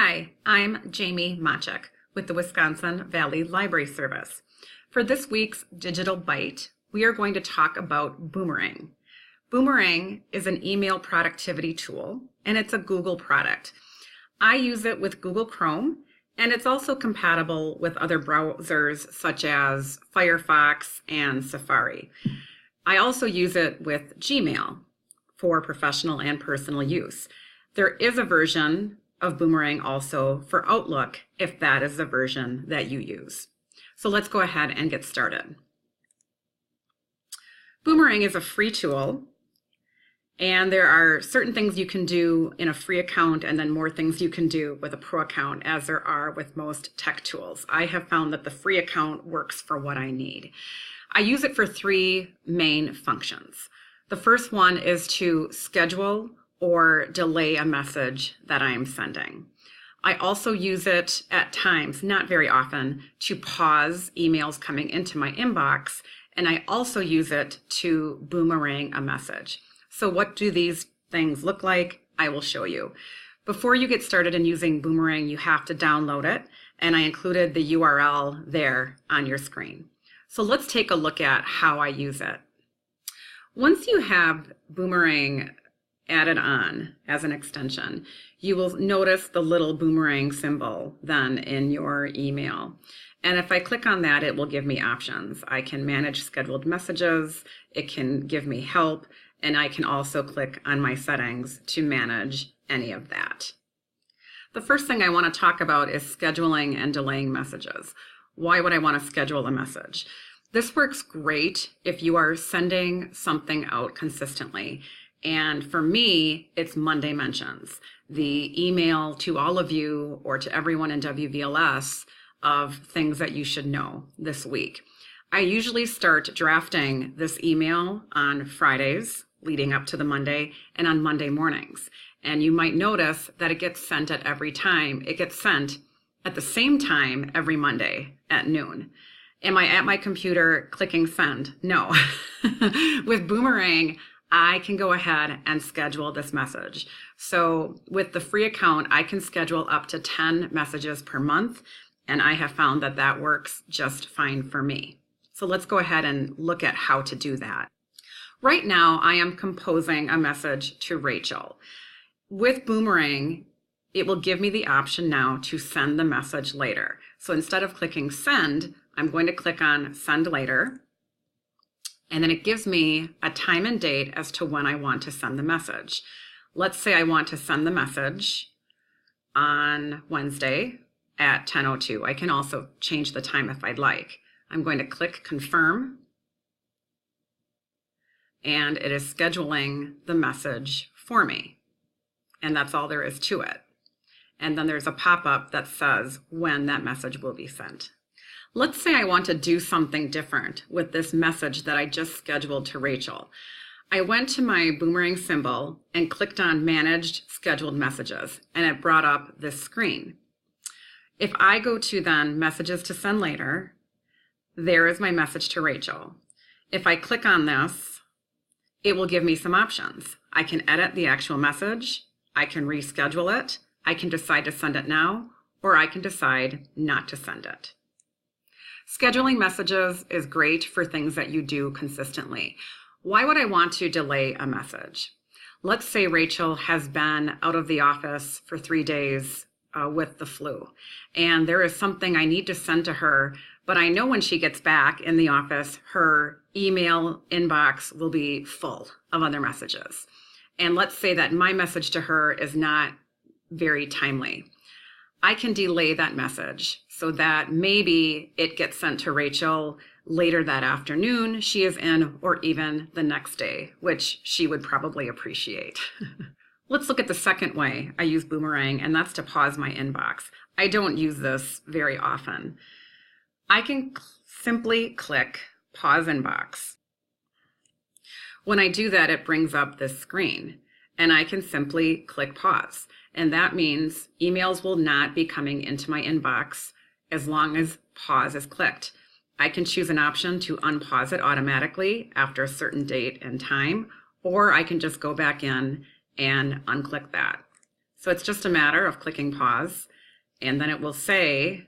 Hi, I'm Jamie Machek with the Wisconsin Valley Library Service. For this week's Digital Byte, we are going to talk about Boomerang. Boomerang is an email productivity tool, and it's a Google product. I use it with Google Chrome, and it's also compatible with other browsers such as Firefox and Safari. I also use it with Gmail for professional and personal use. There is a version of Boomerang also for Outlook if that is the version that you use. So let's go ahead and get started. Boomerang is a free tool, and there are certain things you can do in a free account and then more things you can do with a pro account, as there are with most tech tools. I have found that the free account works for what I need. I use it for three main functions. The first one is to schedule or delay a message that I am sending. I also use it at times, not very often, to pause emails coming into my inbox, and I also use it to boomerang a message. So what do these things look like? I will show you. Before you get started in using Boomerang, you have to download it, and I included the URL there on your screen. So let's take a look at how I use it. Once you have Boomerang added on as an extension, you will notice the little boomerang symbol then in your email. And if I click on that, it will give me options. I can manage scheduled messages, it can give me help, and I can also click on my settings to manage any of that. The first thing I want to talk about is scheduling and delaying messages. Why would I want to schedule a message? This works great if you are sending something out consistently. And for me, it's Monday mentions, the email to all of you or to everyone in WVLS of things that you should know this week. I usually start drafting this email on Fridays leading up to the Monday and on Monday mornings. And you might notice that it gets sent at every time. It gets sent at the same time every Monday at noon. Am I at my computer clicking send? No. With Boomerang, I can go ahead and schedule this message. So with the free account, I can schedule up to 10 messages per month, and I have found that that works just fine for me. So let's go ahead and look at how to do that. Right now, I am composing a message to Rachel. With Boomerang, it will give me the option now to send the message later. So instead of clicking send, I'm going to click on send later. And then it gives me a time and date as to when I want to send the message. Let's say I want to send the message on Wednesday at 10:02. I can also change the time if I'd like. I'm going to click confirm, and it is scheduling the message for me. And that's all there is to it. And then there's a pop-up that says when that message will be sent. Let's say I want to do something different with this message that I just scheduled to Rachel. I went to my Boomerang symbol and clicked on Managed Scheduled Messages, and it brought up this screen. If I go to then Messages to Send Later, there is my message to Rachel. If I click on this, it will give me some options. I can edit the actual message, I can reschedule it, I can decide to send it now, or I can decide not to send it. Scheduling messages is great for things that you do consistently. Why would I want to delay a message? Let's say Rachel has been out of the office for 3 days with the flu, and there is something I need to send to her, but I know when she gets back in the office, her email inbox will be full of other messages. And let's say that my message to her is not very timely. I can delay that message so that maybe it gets sent to Rachel later that afternoon, she is in, or even the next day, which she would probably appreciate. Let's look at the second way I use Boomerang, and that's to pause my inbox. I don't use this very often. I can simply click pause inbox. When I do that, it brings up this screen, and I can simply click pause. And that means emails will not be coming into my inbox as long as pause is clicked. I can choose an option to unpause it automatically after a certain date and time, or I can just go back in and unclick that. So it's just a matter of clicking pause, and then it will say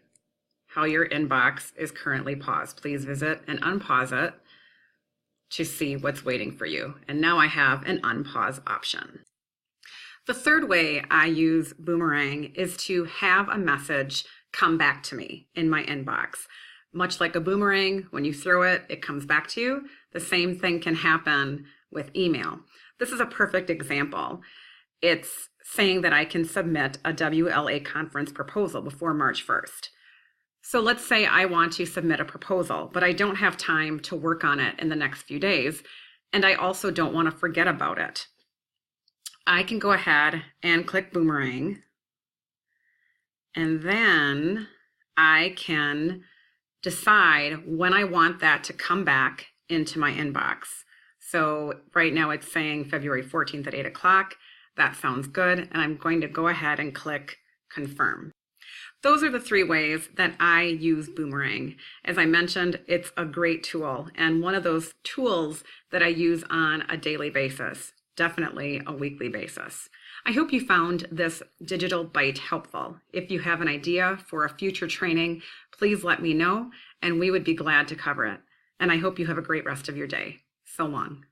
how your inbox is currently paused. Please visit and unpause it to see what's waiting for you. And now I have an unpause option. The third way I use Boomerang is to have a message come back to me in my inbox. Much like a boomerang, when you throw it, it comes back to you. The same thing can happen with email. This is a perfect example. It's saying that I can submit a WLA conference proposal before March 1st. So let's say I want to submit a proposal, but I don't have time to work on it in the next few days, and I also don't want to forget about it. I can go ahead and click Boomerang, and then I can decide when I want that to come back into my inbox. So right now it's saying February 14th at 8 o'clock. That sounds good, and I'm going to go ahead and click Confirm. Those are the three ways that I use Boomerang. As I mentioned, it's a great tool, and one of those tools that I use on a daily basis, definitely a weekly basis. I hope you found this digital Byte helpful. If you have an idea for a future training, please let me know, and we would be glad to cover it. And I hope you have a great rest of your day. So long.